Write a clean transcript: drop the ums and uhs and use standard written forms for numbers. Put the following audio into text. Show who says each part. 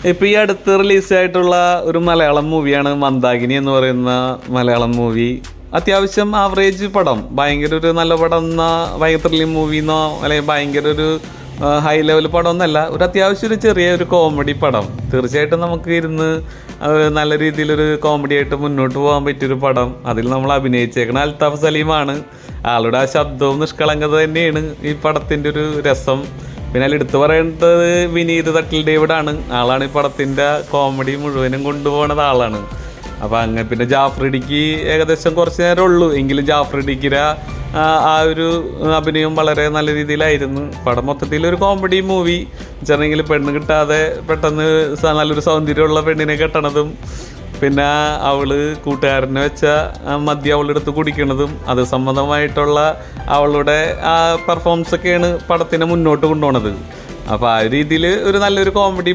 Speaker 1: ഇപ്പം ഈ അടുത്ത് റിലീസായിട്ടുള്ള ഒരു മലയാളം മൂവിയാണ് മന്ദാകിനി എന്ന് പറയുന്ന മലയാളം മൂവി. അത്യാവശ്യം ആവറേജ് പടം, ഭയങ്കര ഒരു നല്ല പടം എന്നോ ഭയങ്കര ത്രില്ലിംഗ് മൂവിന്നോ അല്ലെങ്കിൽ ഭയങ്കര ഒരു ഹൈ ലെവൽ പടം എന്നല്ല, ഒരു അത്യാവശ്യം ഒരു ചെറിയ ഒരു കോമഡി പടം. തീർച്ചയായിട്ടും നമുക്ക് ഇരുന്ന് നല്ല രീതിയിലൊരു കോമഡി ആയിട്ട് മുന്നോട്ട് പോകാൻ പറ്റിയൊരു പടം. അതിൽ നമ്മൾ അഭിനയിച്ചേക്കണ അൽത്താഫ് സലീമാണ്. ആളുടെ ആ ശബ്ദവും നിഷ്കളങ്കത തന്നെയാണ് ഈ പടത്തിൻ്റെ ഒരു രസം. പിന്നെ അതിൽ എടുത്തു പറയേണ്ടത് വിനീത് തട്ടിൽ ഡേവിഡാണ്. ആളാണ് ഈ പടത്തിൻ്റെ കോമഡി മുഴുവനും കൊണ്ടുപോകുന്നത് ആളാണ്. അപ്പോൾ അങ്ങനെ പിന്നെ ജാഫ്രിഡിക്ക് ഏകദേശം കുറച്ച് നേരം ഉള്ളൂ, എങ്കിലും ജാഫ്രിഡിക്കിൻ്റെ ആ ഒരു അഭിനയം വളരെ നല്ല രീതിയിലായിരുന്നു. പടം മൊത്തത്തിൽ ഒരു കോമഡി മൂവി വെച്ചിട്ടുണ്ടെങ്കിൽ പെണ്ണ് കിട്ടാതെ പെട്ടെന്ന് നല്ലൊരു സൗന്ദര്യമുള്ള പെണ്ണിനെ കെട്ടണതും, പിന്നെ അവള് കൂട്ടുകാരനെ വെച്ച മദ്യം അവളെടുത്ത് കുടിക്കണതും, അത് സംബന്ധമായിട്ടുള്ള അവളുടെ ആ പെർഫോമൻസൊക്കെയാണ് പടത്തിനെ മുന്നോട്ട് കൊണ്ടുപോകുന്നത്. അപ്പോൾ ആ രീതിയിൽ ഒരു നല്ലൊരു കോമഡി